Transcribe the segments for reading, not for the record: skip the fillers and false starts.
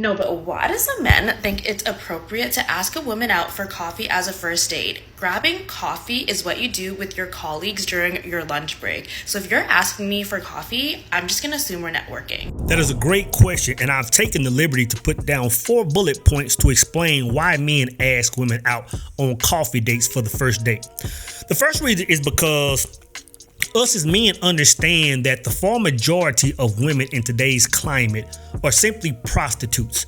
No, but why does a man think it's appropriate to ask a woman out for coffee as a first date? Grabbing coffee is what you do with your colleagues during your lunch break. So if you're asking me for coffee, I'm just going to assume we're networking. That is a great question, and I've taken the liberty to put down 4 bullet points to explain why men ask women out on coffee dates for the first date. The first reason is because us as men understand that the far majority of women in today's climate are simply prostitutes.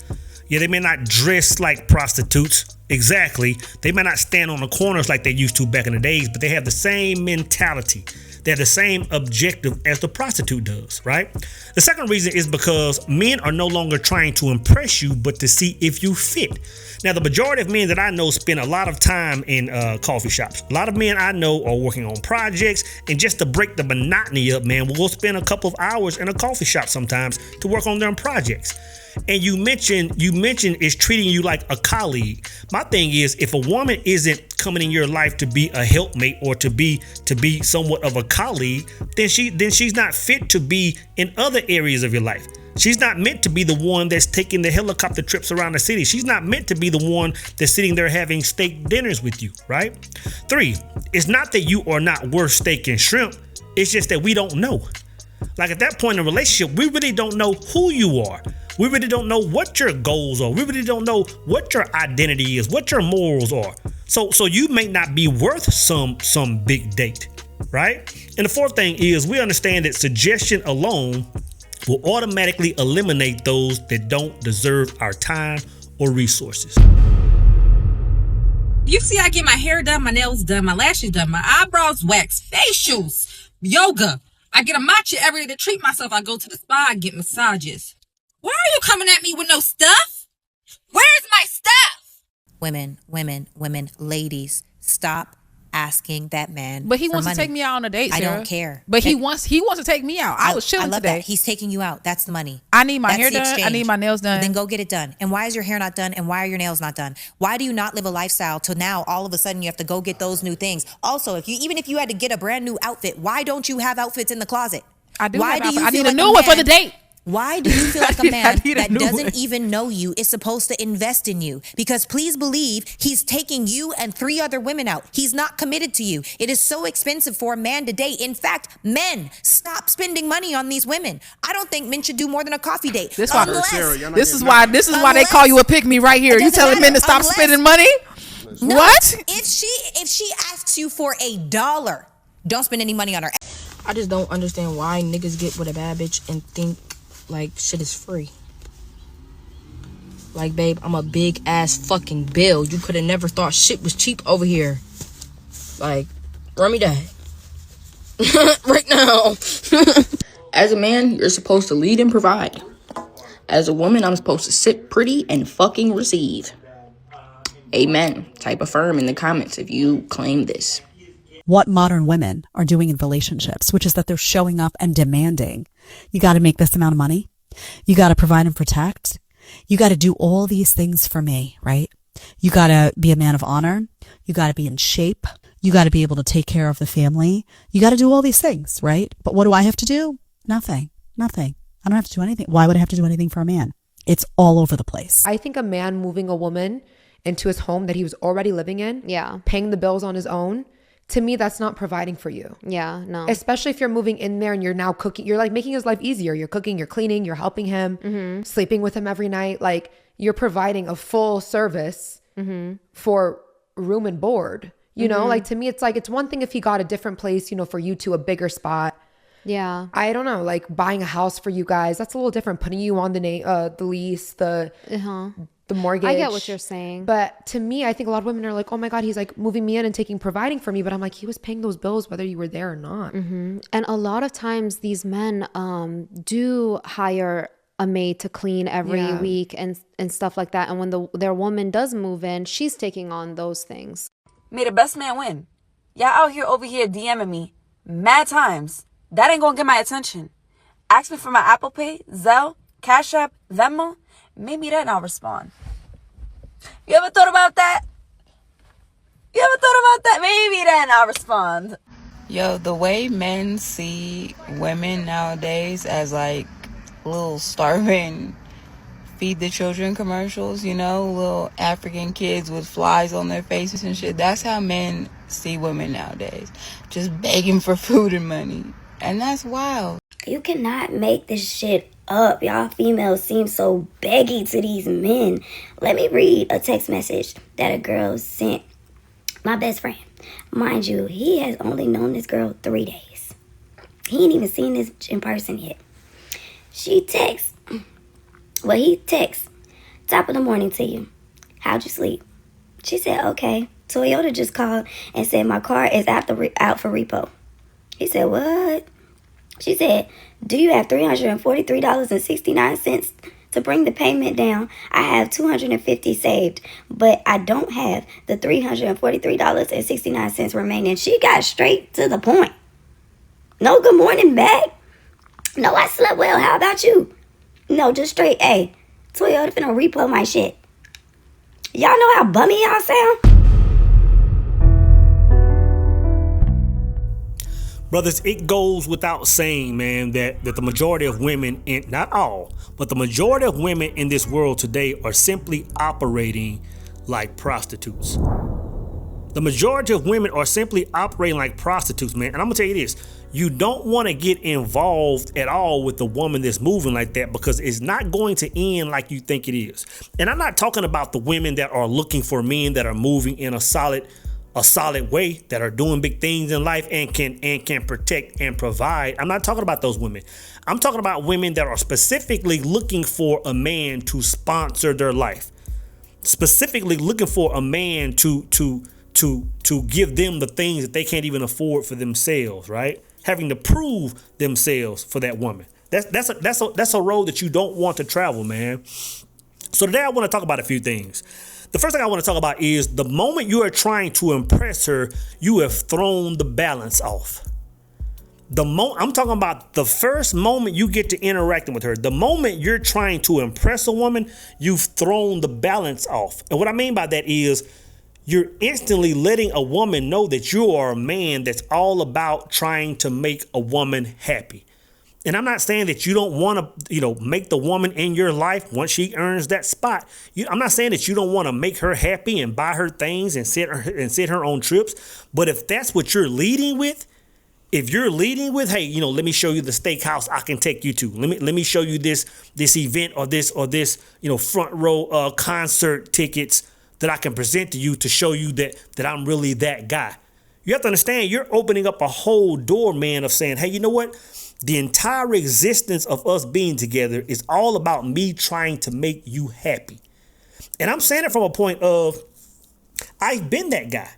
Yeah, they may not dress like prostitutes. Exactly. They may not stand on the corners like they used to back in the days, but they have the same mentality. They have the same objective as the prostitute does, right? The second reason is because men are no longer trying to impress you, but to see if you fit. Now, the majority of men that I know spend a lot of time in coffee shops. A lot of men I know are working on projects, and just to break the monotony up, man, we'll spend a couple of hours in a coffee shop sometimes to work on their projects. And you mentioned is treating you like a colleague. My thing is, if a woman isn't coming in your life to be a helpmate or to be somewhat of a colleague, then she's not fit to be in other areas of your life. She's not meant to be the one that's taking the helicopter trips around the city. She's not meant to be the one that's sitting there having steak dinners with you, right? 3, it's not that you are not worth steak and shrimp. It's just that we don't know. Like at that point in a relationship, we really don't know who you are. We really don't know what your goals are. We really don't know what your identity is, what your morals are. So you may not be worth some big date, right? And the fourth thing is we understand that suggestion alone will automatically eliminate those that don't deserve our time or resources. You see, I get my hair done, my nails done, my lashes done, my eyebrows waxed, facials, yoga. I get a matcha every day to treat myself. I go to the spa, I get massages. Why are you coming at me with no stuff? Where's my stuff? Women, ladies, stop asking that man. But he for wants money. to take me out on a date, I Sarah. don't care. But he wants to take me out. I was chilling I love today. that. He's taking you out. That's the money. I need my That's hair the done. I exchange. need my nails done. Then go get it done. And why is your hair not done? And why are your nails not done? Why do you not live a lifestyle till now all of a sudden you have to go get those new things? Also, even if you had to get a brand new outfit, why don't you have outfits in the closet? I do Why have do outfit. you I feel need like a new one for the man- date. Why do you feel like a man need a that new doesn't one. even know you is supposed to invest in you? Because please believe he's taking you and 3 other women out. He's not committed to you. It is so expensive for a man to date. In fact, men, stop spending money on these women. I don't think men should do more than a coffee date. This is why they call you a pick me right here. You telling men to stop spending money? No, What? If she asks you for $1, don't spend any money on her. I just don't understand why niggas get with a bad bitch and think like shit is free. Like, babe, I'm a big ass fucking bill. You could have never thought shit was cheap over here. Like, run me that. Right now. As a man, you're supposed to lead and provide. As a woman, I'm supposed to sit pretty and fucking receive. Amen. Type affirm in the comments if you claim this. What modern women are doing in relationships, which is that they're showing up and demanding, you got to make this amount of money. You got to provide and protect. You got to do all these things for me, right? You got to be a man of honor. You got to be in shape. You got to be able to take care of the family. You got to do all these things, right? But what do I have to do? Nothing. I don't have to do anything. Why would I have to do anything for a man? It's all over the place. I think a man moving a woman into his home that he was already living in, paying the bills on his own, to me, that's not providing for you. Yeah, no. Especially if you're moving in there and you're now cooking. You're like making his life easier. You're cooking, you're cleaning, you're helping him, sleeping with him every night. Like you're providing a full service for room and board. You know, like to me, it's like, it's one thing if he got a different place, you know, for you to a bigger spot. Yeah. I don't know, like buying a house for you guys. That's a little different. Putting you on the lease, the mortgage. I get what you're saying. But to me, I think a lot of women are like, oh my God, he's like moving me in and providing for me. But I'm like, he was paying those bills whether you were there or not. And a lot of times these men do hire a maid to clean every week and stuff like that. And when their woman does move in, she's taking on those things. May the best man win. Y'all out here over here DMing me mad times. That ain't gonna get my attention. Ask me for my Apple Pay, Zelle, Cash App, Venmo. Maybe then I'll respond. You ever thought about that? Maybe then I'll respond. Yo, the way men see women nowadays as like little starving feed the children commercials, you know, little African kids with flies on their faces and shit. That's how men see women nowadays. Just begging for food and money. And that's wild. You cannot make this shit up. Y'all females seem so beggy to these men. Let me read a text message that a girl sent my best friend. Mind you, he has only known this girl 3 days. He ain't even seen this in person yet. He texts, top of the morning to you. How'd you sleep? She said, okay. Toyota just called and said my car is out for repo. He said, what? She said, do you have $343.69 to bring the payment down? I have $250 saved, but I don't have the $343.69 remaining. She got straight to the point. No good morning back. No, I slept well. How about you? No, just straight A. Toyota finna repo my shit. Y'all know how bummy y'all sound? Brothers, it goes without saying, man, that the majority of women, not all, but the majority of women in this world today are simply operating like prostitutes. The majority of women are simply operating like prostitutes, man. And I'm going to tell you this. You don't want to get involved at all with the woman that's moving like that, because it's not going to end like you think it is. And I'm not talking about the women that are looking for men that are moving in a solid way, that are doing big things in life and can protect and provide. I'm not talking about those women. I'm talking about women that are specifically looking for a man to sponsor their life. Specifically looking for a man to give them the things that they can't even afford for themselves, right? Having to prove themselves for that woman. That's a road that you don't want to travel, man. So today I want to talk about a few things. The first thing I want to talk about is the moment you are trying to impress her, you have thrown the balance off. I'm talking about the first moment you get to interacting with her. The moment you're trying to impress a woman, you've thrown the balance off. And what I mean by that is you're instantly letting a woman know that you are a man that's all about trying to make a woman happy. And I'm not saying that you don't want to, make the woman in your life once she earns that spot. I'm not saying that you don't want to make her happy and buy her things and send her on trips. But if that's what you're leading with, hey, let me show you the steakhouse I can take you to. Let me show you this event or this front row concert tickets that I can present to you to show you that I'm really that guy. You have to understand, you're opening up a whole door, man, of saying, hey, you know what? The entire existence of us being together is all about me trying to make you happy. And I'm saying it from a point of, I've been that guy.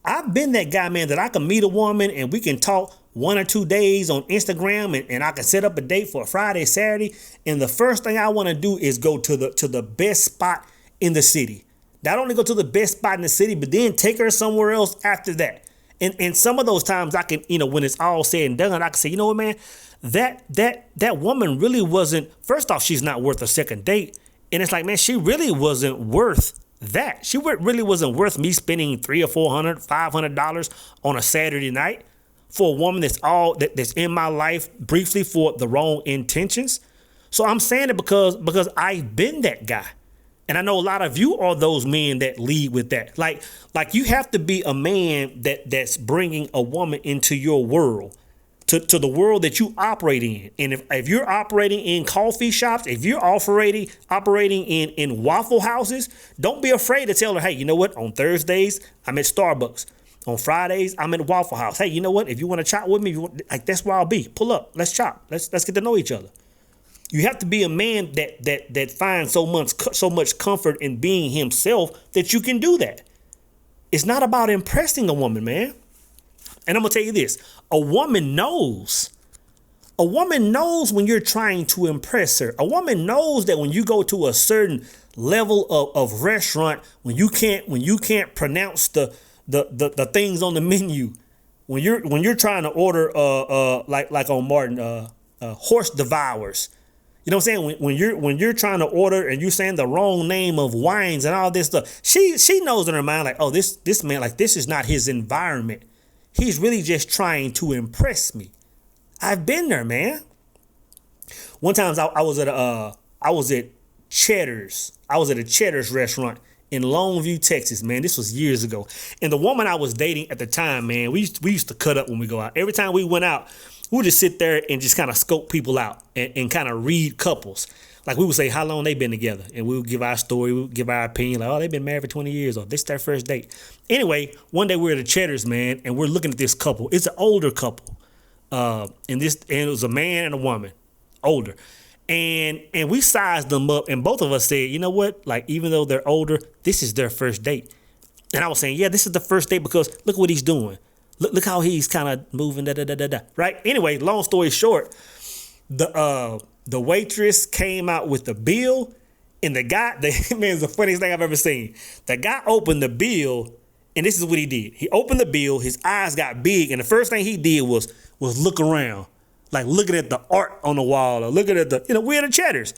I've been that guy, man, that I can meet a woman and we can talk 1 or 2 days on Instagram and I can set up a date for a Friday, Saturday. And the first thing I want to do is go to the best spot in the city. Not only go to the best spot in the city, but then take her somewhere else after that. And some of those times I can, when it's all said and done, I can say, you know what, man, that woman really wasn't, first off, she's not worth a second date. And it's like, man, she really wasn't worth that. She really wasn't worth me spending $300 or $400, $500 on a Saturday night for a woman that's in my life briefly for the wrong intentions. So I'm saying it because I've been that guy. And I know a lot of you are those men that lead with that. Like you have to be a man that's bringing a woman into your world, to the world that you operate in. And if you're operating in coffee shops, if you're operating in Waffle Houses, don't be afraid to tell her, hey, you know what? On Thursdays, I'm at Starbucks. On Fridays, I'm at Waffle House. Hey, you know what? If you want to chop with me, that's where I'll be. Pull up. Let's chop. Let's get to know each other. You have to be a man that finds so much comfort in being himself that you can do that. It's not about impressing a woman, man. And I'm going to tell you this. A woman knows when you're trying to impress her. A woman knows that when you go to a certain level of restaurant, when you can't pronounce the things on the menu, when you're trying to order like on Martin, horse devours. You know what I'm saying? When you're trying to order and you're saying the wrong name of wines and all this stuff, she knows in her mind, like, oh, this man, like, this is not his environment. He's really just trying to impress me. I've been there, man. One time I was at Cheddar's. I was at a Cheddar's restaurant in Longview, Texas, man. This was years ago. And the woman I was dating at the time, man, we used to cut up when we go out. Every time we went out, we would just sit there and just kind of scope people out and kind of read couples. Like we would say how long they been together, and we would give our story, we would give our opinion, like, oh, they've been married for 20 years, or this is their first date. Anyway, one day we're at a Cheddar's, man, and we're looking at this couple. It's an older couple. And it was a man and a woman, older. And we sized them up, and both of us said, you know what? Like, even though they're older, this is their first date. And I was saying, yeah, this is the first date because look what he's doing. Look how he's kind of moving, right? Anyway, long story short, the waitress came out with the bill, and the guy, man, it's the funniest thing I've ever seen. The guy opened the bill, and this is what he did. He opened the bill, his eyes got big, and the first thing he did was look around, like looking at the art on the wall, or looking at the, we're at the Cheddar's.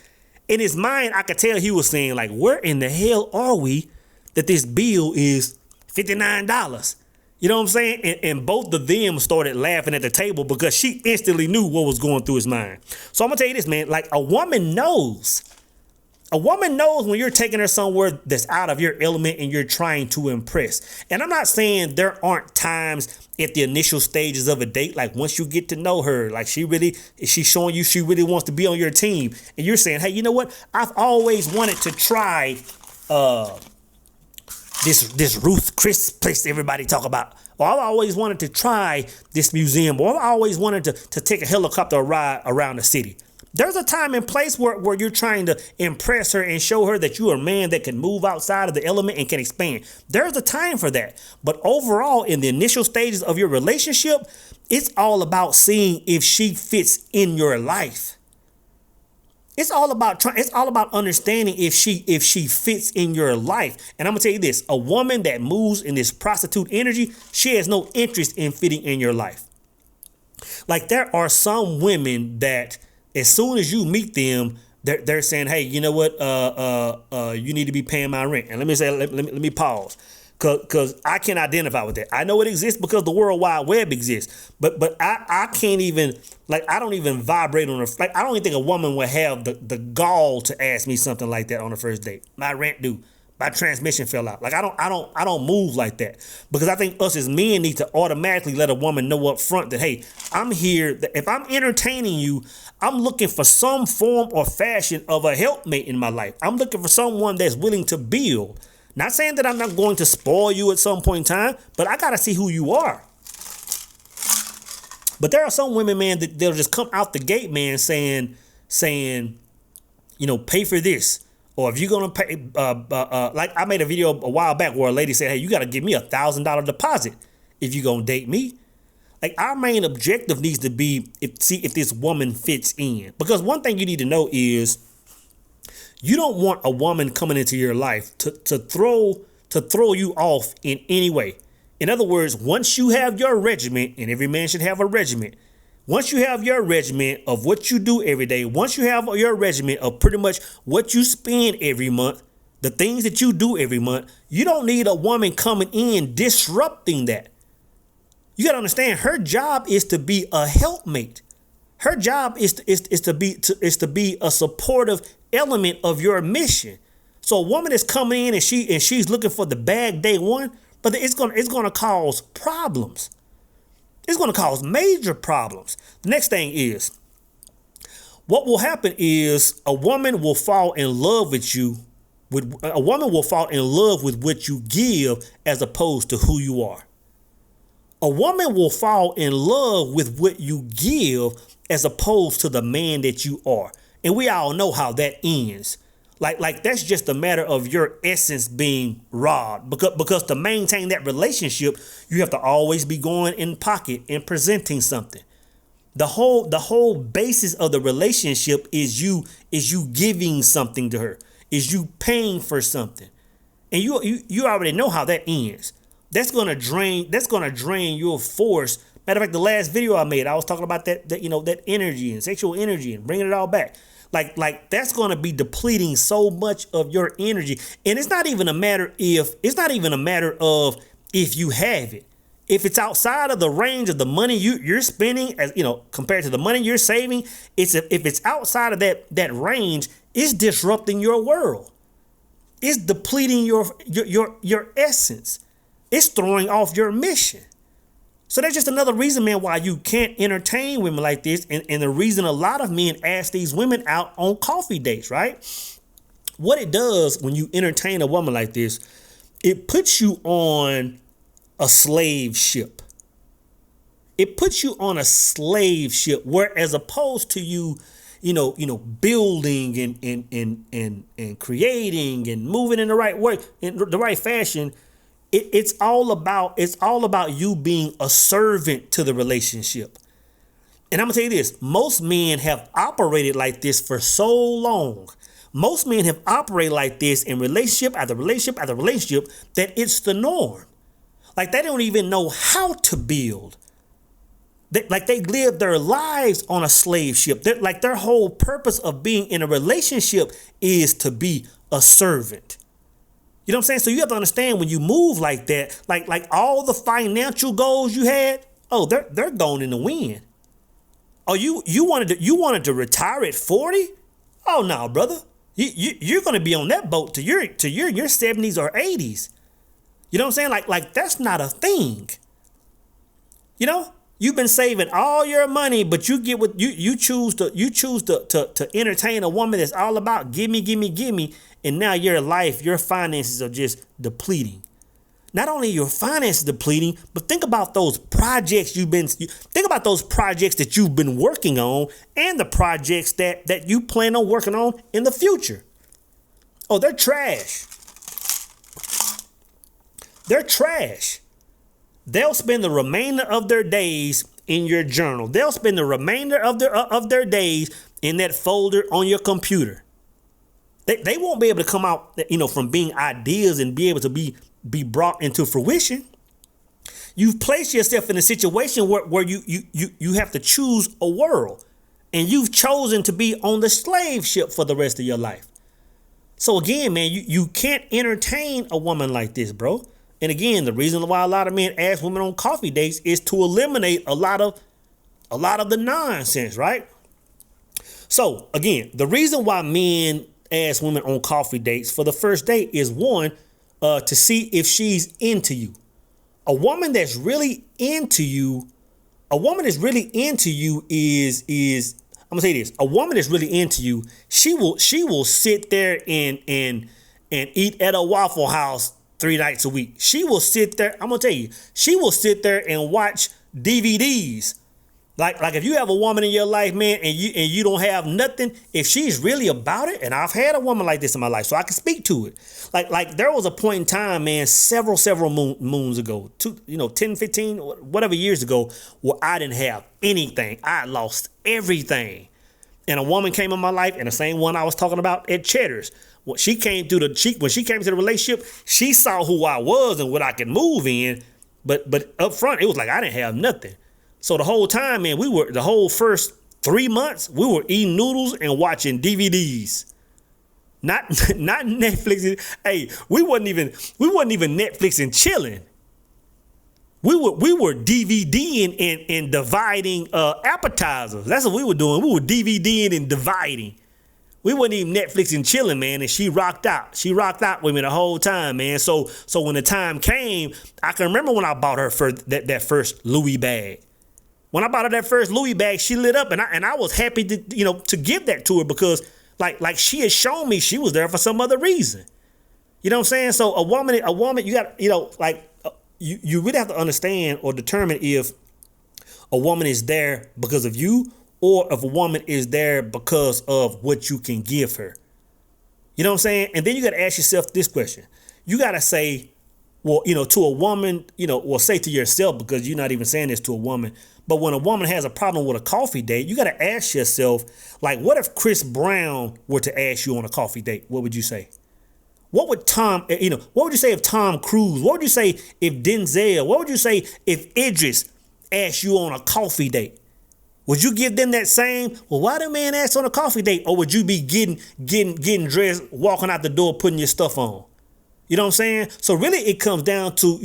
In his mind, I could tell he was saying, like, where in the hell are we that this bill is $59? You know what I'm saying? And both of them started laughing at the table because she instantly knew what was going through his mind. So I'm going to tell you this, man. Like, a woman knows. A woman knows when you're taking her somewhere that's out of your element and you're trying to impress. And I'm not saying there aren't times at the initial stages of a date, like once you get to know her, like she's showing you she really wants to be on your team. And you're saying, hey, you know what? I've always wanted to try this Ruth Chris place everybody talk about. Or I've always wanted to try this museum. Or I've always wanted to take a helicopter ride around the city. There's a time and place where you're trying to impress her and show her that you're a man that can move outside of the element and can expand. There's a time for that. But overall, in the initial stages of your relationship, it's all about seeing if she fits in your life. It's all about understanding if she fits in your life. And I'm gonna tell you this: a woman that moves in this prostitute energy, she has no interest in fitting in your life. Like, there are some women that, as soon as you meet them, they're saying, hey, you know what? You need to be paying my rent. And let me pause. Cause I can identify with that. I know it exists because the World Wide Web exists. But I can't even, like, I don't even vibrate on like, I don't even think a woman would have the gall to ask me something like that on the first date. My rent due. My transmission fell out. Like, I don't move like that, because I think us as men need to automatically let a woman know up front that, hey, I'm here. That if I'm entertaining you, I'm looking for some form or fashion of a helpmate in my life. I'm looking for someone that's willing to build. Not saying that I'm not going to spoil you at some point in time, but I got to see who you are. But there are some women, man, that they'll just come out the gate, man, saying, pay for this. Or if you're going to pay, like I made a video a while back where a lady said, hey, you got to give me $1,000 deposit if you're going to date me. Like, our main objective needs to be see if this woman fits in. Because one thing you need to know is you don't want a woman coming into your life to throw you off in any way. In other words, once you have your regiment, and every man should have a regiment, once you have your regiment of what you do every day, once you have your regiment of pretty much what you spend every month, the things that you do every month, you don't need a woman coming in disrupting that. You got to understand, her job is to be a helpmate. Her job is to be a supportive element of your mission. So a woman is coming in and she's looking for the bag day one, but it's gonna cause problems. It's going to cause major problems. The next thing is, what will happen is a woman will fall in love with you. A woman will fall in love with what you give as opposed to who you are. A woman will fall in love with what you give as opposed to the man that you are. And we all know how that ends. Like that's just a matter of your essence being robbed. Because to maintain that relationship, you have to always be going in pocket and presenting something. The whole basis of the relationship is you giving something to her, is you paying for something. And you already know how that ends. That's gonna drain your force. Matter of fact, the last video I made, I was talking about that energy and sexual energy and bringing it all back. Like that's going to be depleting so much of your energy. And it's not even a matter of if you have it. If it's outside of the range of the money you're spending, as compared to the money you're saving, if it's outside of that range, It's disrupting your world. It's depleting your essence. It's throwing off your mission. So that's just another reason, man, why you can't entertain women like this. And the reason a lot of men ask these women out on coffee dates, right? What it does when you entertain a woman like this, it puts you on a slave ship. It puts you on a slave ship where, as opposed to you building and creating and moving in the right way, in the right fashion, it's all about you being a servant to the relationship. And I'm gonna tell you this: most men have operated like this for so long. Most men have operated like this in relationship after relationship after relationship that it's the norm. Like they don't even know how to build. They live their lives on a slave ship. Like their whole purpose of being in a relationship is to be a servant. You know what I'm saying? So you have to understand, when you move like that, like all the financial goals you had, they're gone in the wind. Oh, you wanted to retire at 40? Oh no, brother. You're gonna be on that boat to your 70s or 80s. You know what I'm saying? Like that's not a thing. You know? You've been saving all your money, but you get what you choose to entertain a woman that's all about gimme, and now your finances are just depleting. Not only your finances depleting, but think about those projects that you've been working on, and the projects that you plan on working on in the future. Oh, they're trash. They're trash. They'll spend the remainder of their days in your journal. They'll spend the remainder of their days in that folder on your computer. They won't be able to come out, from being ideas and be able to be brought into fruition. You've placed yourself in a situation where you have to choose a world, and you've chosen to be on the slave ship for the rest of your life. So again, man, you can't entertain a woman like this, bro. And again, the reason why a lot of men ask women on coffee dates is to eliminate a lot of the nonsense, right? So again, the reason why men ask women on coffee dates for the first date is, one, to see if she's into you. A woman that's really into you is I'm gonna say this: a woman that's really into you, she will sit there and eat at a Waffle House 3 nights a week. She will sit there. I'm gonna tell you, she will sit there and watch DVDs. Like if you have a woman in your life, man, and you don't have nothing, if she's really about it, and I've had a woman like this in my life, so I can speak to it. Like there was a point in time, man, several moons ago, 10, 15, whatever years ago, where I didn't have anything. I lost everything. And a woman came in my life, and the same one I was talking about at Cheddar's. When she came to the relationship, she saw who I was and what I could move in. But up front, it was like I didn't have nothing. So the whole time, man, the whole first 3 months, we were eating noodles and watching DVDs. Not Netflix. Hey, we wasn't even Netflix and chilling. We were DVDing and dividing appetizers. That's what we were doing. We were DVDing and dividing. We wasn't even Netflix and chilling, man, and she rocked out. She rocked out with me the whole time, man. So when the time came, I can remember when I bought her that first Louis bag. When I bought her that first Louis bag, she lit up, and I was happy to give that to her, because like she had shown me she was there for some other reason. You know what I'm saying? So a woman, you got, you really have to understand or determine if a woman is there because of you, or if a woman is there because of what you can give her. You know what I'm saying? And then you got to ask yourself this question. You got to say, well, to a woman, or say to yourself, because you're not even saying this to a woman, but when a woman has a problem with a coffee date, you got to ask yourself, like, what if Chris Brown were to ask you on a coffee date? What would you say? What would what would you say if Tom Cruise? What would you say if Denzel? What would you say if Idris asked you on a coffee date? Would you give them that same, well, why the man ask on a coffee date? Or would you be getting dressed, walking out the door, putting your stuff on? You know what I'm saying? So really it comes down to,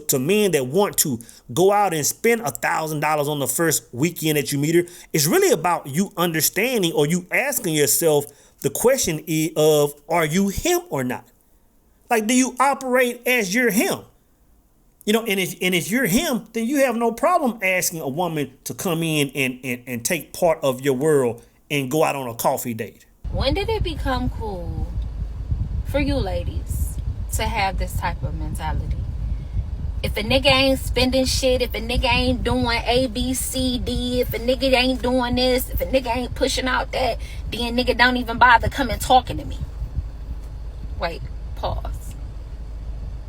to men that want to go out and spend $1,000 on the first weekend that you meet her. It's really about you understanding, or you asking yourself, The question is of, are you him or not? Like, do you operate as you're him? You know, and if you're him, then you have no problem asking a woman to come in and take part of your world and go out on a coffee date. When did it become cool for you ladies to have this type of mentality? If a nigga ain't spending shit, if a nigga ain't doing A, B, C, D, if a nigga ain't doing this, if a nigga ain't pushing out that, then nigga don't even bother coming talking to me. Wait, pause.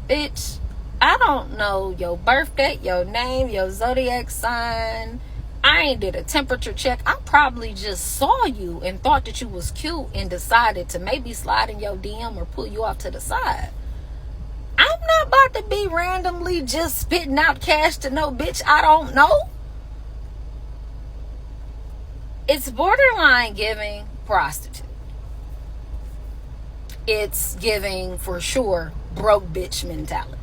Bitch, I don't know your birthday, your name, your zodiac sign. I ain't did a temperature check. I probably just saw you and thought that you was cute and decided to maybe slide in your DM or pull you off to the side. I'm not about to be randomly just spitting out cash to no bitch I don't know. It's borderline giving prostitute. It's giving, for sure, broke bitch mentality.